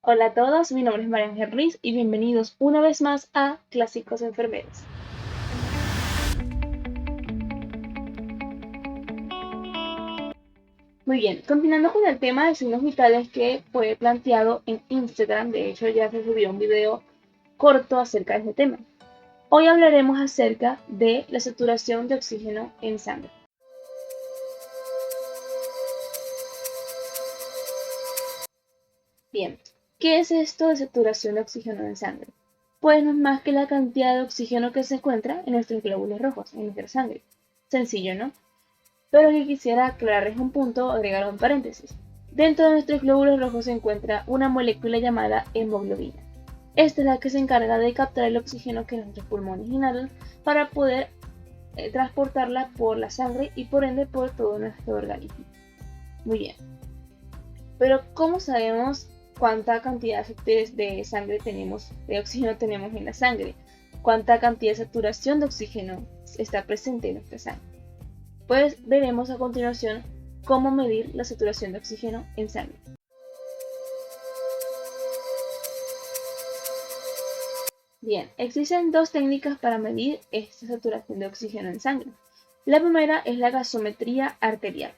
Hola a todos, mi nombre es María Ángel Ruiz y bienvenidos una vez más a Clásicos Enfermeros. Muy bien, continuando con el tema de signos vitales que fue planteado en Instagram, de hecho ya se subió un video corto acerca de este tema. Hoy hablaremos acerca de la saturación de oxígeno en sangre. Bien, ¿qué es esto de saturación de oxígeno en sangre? Pues no es más que la cantidad de oxígeno que se encuentra en nuestros glóbulos rojos, en nuestra sangre. Sencillo, ¿no? Pero aquí quisiera aclararles un punto o agregar un paréntesis. Dentro de nuestros glóbulos rojos se encuentra una molécula llamada hemoglobina. Esta es la que se encarga de captar el oxígeno que nuestros pulmones inhalan para poder transportarla por la sangre y por ende por todo nuestro organismo. Muy bien. Pero ¿cómo sabemos cuánta cantidad de sangre tenemos, de oxígeno tenemos en la sangre? ¿Cuánta cantidad de saturación de oxígeno está presente en nuestra sangre? Pues veremos a continuación cómo medir la saturación de oxígeno en sangre. Bien, existen dos técnicas para medir esta saturación de oxígeno en sangre. La primera es la gasometría arterial.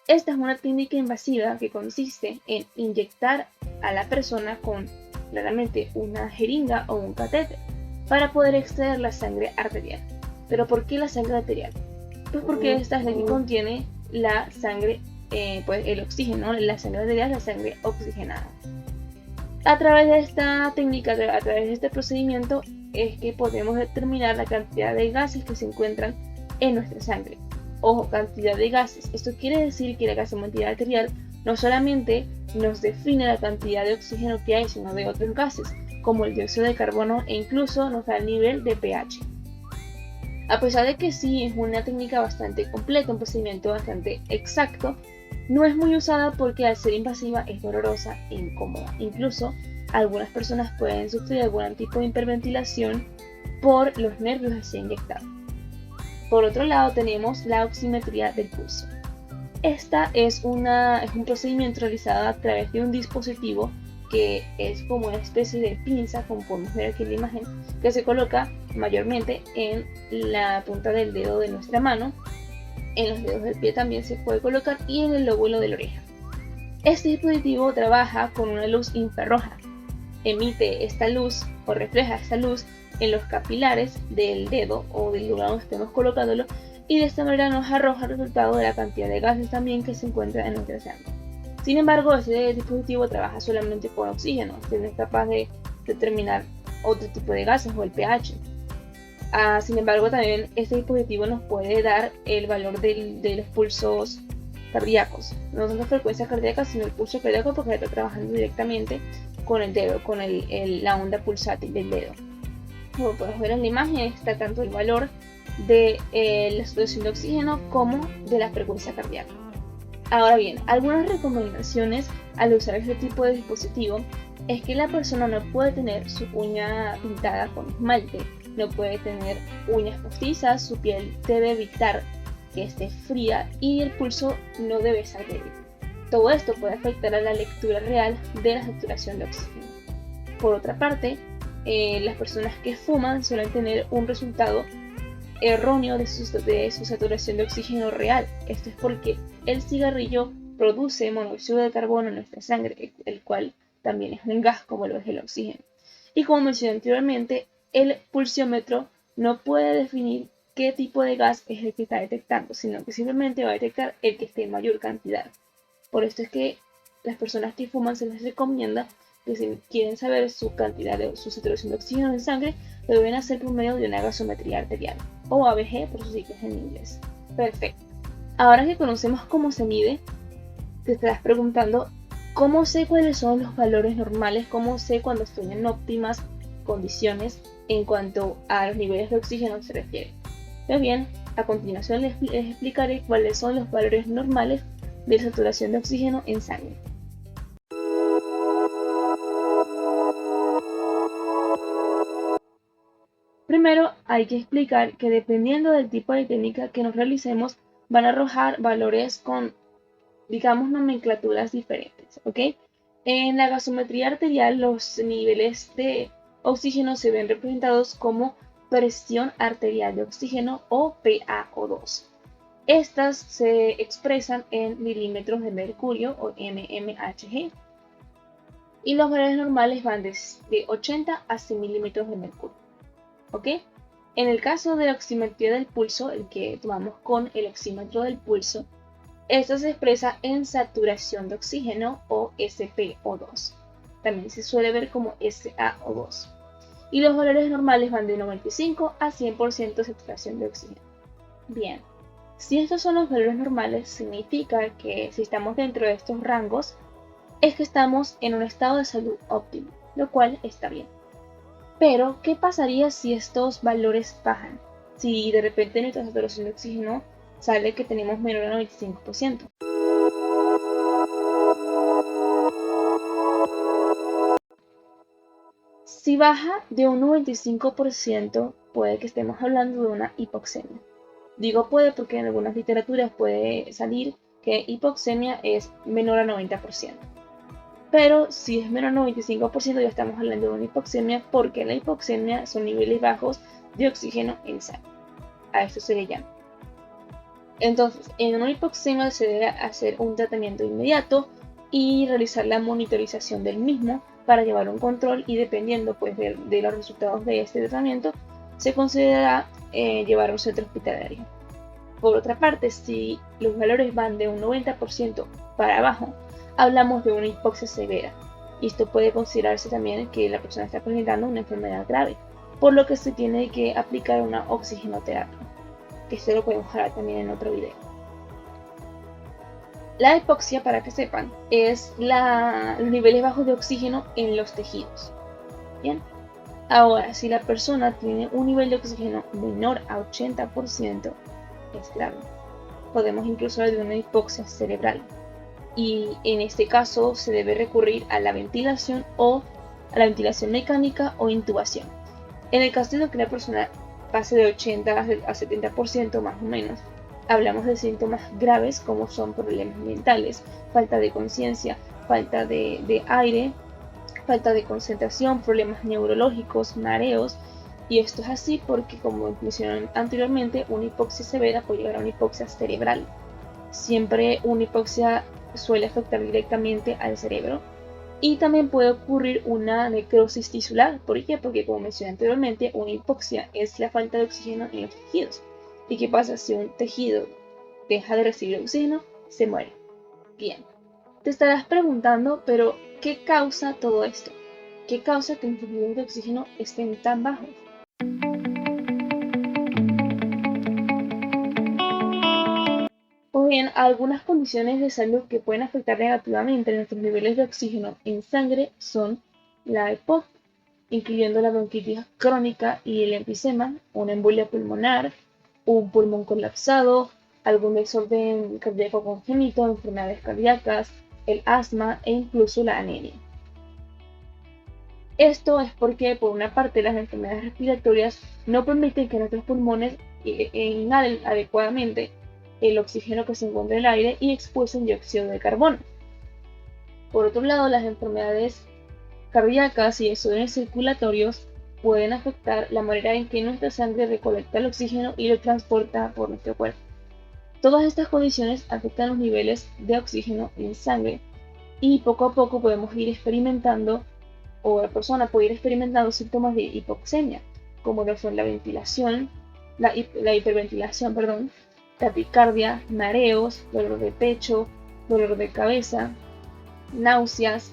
Esta es una técnica invasiva que consiste en inyectar a la persona con claramente una jeringa o un catéter para poder extraer la sangre arterial. ¿Pero por qué la sangre arterial? Pues porque esta es la que contiene la sangre, pues el oxígeno, la sangre arterial, la sangre oxigenada. A través de esta técnica, a través de este procedimiento, es que podemos determinar la cantidad de gases que se encuentran en nuestra sangre. Ojo, cantidad de gases. Esto quiere decir que la gasometría arterial no solamente nos define la cantidad de oxígeno que hay, sino de otros gases, como el dióxido de carbono, e incluso nos da el nivel de pH. A pesar de que sí es una técnica bastante completa, un procedimiento bastante exacto, no es muy usada porque al ser invasiva es dolorosa e incómoda. Incluso algunas personas pueden sufrir algún tipo de hiperventilación por los nervios de ser inyectado. Por otro lado tenemos la oximetría del pulso. Esta es un procedimiento realizado a través de un dispositivo que es como una especie de pinza, como podemos ver aquí en la imagen, que se coloca mayormente en la punta del dedo de nuestra mano, en los dedos del pie también se puede colocar y en el lóbulo de la oreja. Este dispositivo trabaja con una luz infrarroja. Emite esta luz o refleja esta luz en los capilares del dedo o del lugar donde estemos colocándolo y de esta manera nos arroja el resultado de la cantidad de gases también que se encuentra en nuestra sangre. Sin embargo, este dispositivo trabaja solamente con oxígeno, no es capaz de determinar otro tipo de gases o el pH. Sin embargo, también este dispositivo nos puede dar el valor de los pulsos cardíacos, no tanto frecuencia cardíaca, sino el pulso cardíaco porque está trabajando directamente con el dedo, con la onda pulsátil del dedo. Como podemos ver en la imagen, está tanto el valor de la saturación de oxígeno como de la frecuencia cardíaca. Ahora bien, algunas recomendaciones al usar este tipo de dispositivo es que la persona no puede tener su uña pintada con esmalte, no puede tener uñas postizas, su piel debe evitar que esté fría y el pulso no debe estar débil. Todo esto puede afectar a la lectura real de la saturación de oxígeno. Por otra parte, las personas que fuman suelen tener un resultado erróneo de su saturación de oxígeno real. Esto es porque el cigarrillo produce monóxido de carbono en nuestra sangre, el cual también es un gas como lo es el oxígeno. Y como mencioné anteriormente, el pulsiómetro no puede definir qué tipo de gas es el que está detectando, sino que simplemente va a detectar el que esté en mayor cantidad. Por esto es que las personas que fuman se les recomienda que si quieren saber su cantidad de su saturación de oxígeno en sangre, lo deben hacer por medio de una gasometría arterial, o ABG por sus siglas en inglés. Perfecto. Ahora que conocemos cómo se mide, te estarás preguntando, ¿cómo sé cuáles son los valores normales? ¿Cómo sé cuando estoy en óptimas condiciones en cuanto a los niveles de oxígeno se refiere? Pues bien, a continuación les explicaré cuáles son los valores normales de saturación de oxígeno en sangre. Primero hay que explicar que dependiendo del tipo de técnica que nos realicemos, van a arrojar valores con, digamos, nomenclaturas diferentes, ¿ok? En la gasometría arterial, los niveles de oxígeno se ven representados como presión arterial de oxígeno o PaO2. Estas se expresan en milímetros de mercurio o mmHg y los valores normales van de 80 a 100 milímetros de mercurio. ¿Ok? En el caso de la oximetría del pulso, el que tomamos con el oxímetro del pulso, esto se expresa en saturación de oxígeno o SpO2. También se suele ver como SaO2. Y los valores normales van de 95 a 100% de saturación de oxígeno. Bien, si estos son los valores normales, significa que si estamos dentro de estos rangos, es que estamos en un estado de salud óptimo, lo cual está bien. Pero, ¿qué pasaría si estos valores bajan? Si de repente nuestra saturación de oxígeno sale que tenemos menor al 95%. Si baja de un 95%, puede que estemos hablando de una hipoxemia. Digo puede porque en algunas literaturas puede salir que hipoxemia es menor a 90%. Pero si es menor al 95% ya estamos hablando de una hipoxemia porque la hipoxemia son niveles bajos de oxígeno en sangre. A esto se le llama. Entonces, en una hipoxemia se debe hacer un tratamiento inmediato y realizar la monitorización del mismo para llevar un control y dependiendo pues, de los resultados de este tratamiento, se considera llevar a un centro hospitalario. Por otra parte, si los valores van de un 90% para abajo, hablamos de una hipoxia severa. Y esto puede considerarse también que la persona está presentando una enfermedad grave, por lo que se tiene que aplicar una oxigenoterapia, que esto lo podemos hablar también en otro video. La hipoxia, para que sepan, es los niveles bajos de oxígeno en los tejidos. Bien. Ahora, si la persona tiene un nivel de oxígeno menor a 80%, es grave. Podemos incluso hablar de una hipoxia cerebral. Y en este caso se debe recurrir a la ventilación o a la ventilación mecánica o intubación. En el caso de que la persona pase de 80 a 70% más o menos, hablamos de síntomas graves como son problemas mentales, falta de conciencia, falta de aire, falta de concentración, problemas neurológicos, mareos. Y esto es así porque, como mencioné anteriormente, una hipoxia severa puede llegar a una hipoxia cerebral. Siempre una hipoxia suele afectar directamente al cerebro. Y también puede ocurrir una necrosis tisular. ¿Por qué? Porque, como mencioné anteriormente, una hipoxia es la falta de oxígeno en los tejidos. ¿Y qué pasa si un tejido deja de recibir oxígeno? Se muere. Bien. Te estarás preguntando, pero ¿qué causa todo esto? ¿Qué causa que nuestros niveles de oxígeno estén tan bajos? Pues bien, algunas condiciones de salud que pueden afectar negativamente nuestros niveles de oxígeno en sangre son la EPOC, incluyendo la bronquitis crónica y el enfisema, una embolia pulmonar, un pulmón colapsado, algún desorden cardíaco congénito, enfermedades cardíacas, el asma e incluso la anemia. Esto es porque, por una parte, las enfermedades respiratorias no permiten que nuestros pulmones inhalen adecuadamente el oxígeno que se encuentra en el aire y expulsen dióxido de carbono. Por otro lado, las enfermedades cardíacas y desórdenes circulatorios pueden afectar la manera en que nuestra sangre recolecta el oxígeno y lo transporta por nuestro cuerpo. Todas estas condiciones afectan los niveles de oxígeno en sangre y poco a poco podemos ir experimentando o la persona puede ir experimentando síntomas de hipoxemia, como lo son la hiperventilación, taquicardia, mareos, dolor de pecho, dolor de cabeza, náuseas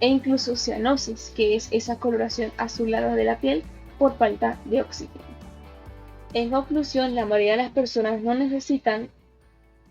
e incluso cianosis, que es esa coloración azulada de la piel por falta de oxígeno. En conclusión, la mayoría de las personas no necesitan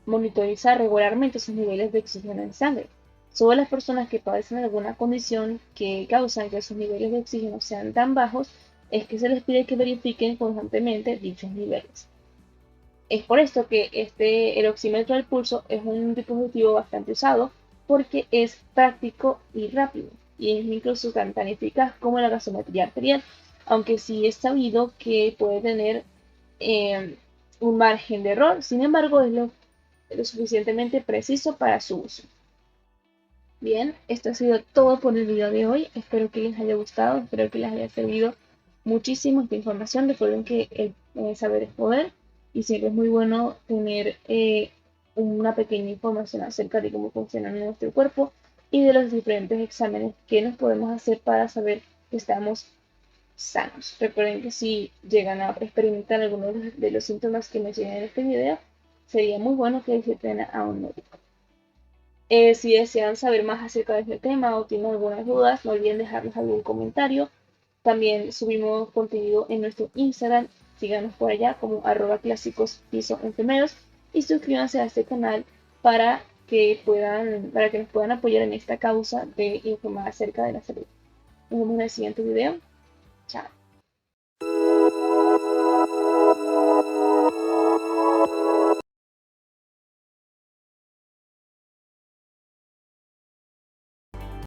monitorizar regularmente sus niveles de oxígeno en sangre. Solo las personas que padecen alguna condición que causa que sus niveles de oxígeno sean tan bajos es que se les pide que verifiquen constantemente dichos niveles. Es por esto que el oxímetro del pulso es un dispositivo bastante usado porque es práctico y rápido y es incluso tan eficaz como la gasometría arterial, aunque sí es sabido que puede tener un margen de error, sin embargo es lo suficientemente preciso para su uso. Bien, esto ha sido todo por el video de hoy. Espero que les haya gustado, espero que les haya servido muchísimo esta información. Recuerden que el saber es poder y siempre es muy bueno tener una pequeña información acerca de cómo funciona nuestro cuerpo y de los diferentes exámenes que nos podemos hacer para saber que estamos sanos. Recuerden que si llegan a experimentar algunos de los síntomas que mencioné en este video, sería muy bueno que visiten a un médico. Si desean saber más acerca de este tema o tienen algunas dudas, no olviden dejarnos algún comentario. También subimos contenido en nuestro Instagram. Síganos por allá como @clásicos_enfermeros y suscríbanse a este canal para que nos puedan apoyar en esta causa de informar acerca de la salud. Nos vemos en el siguiente video. Chao.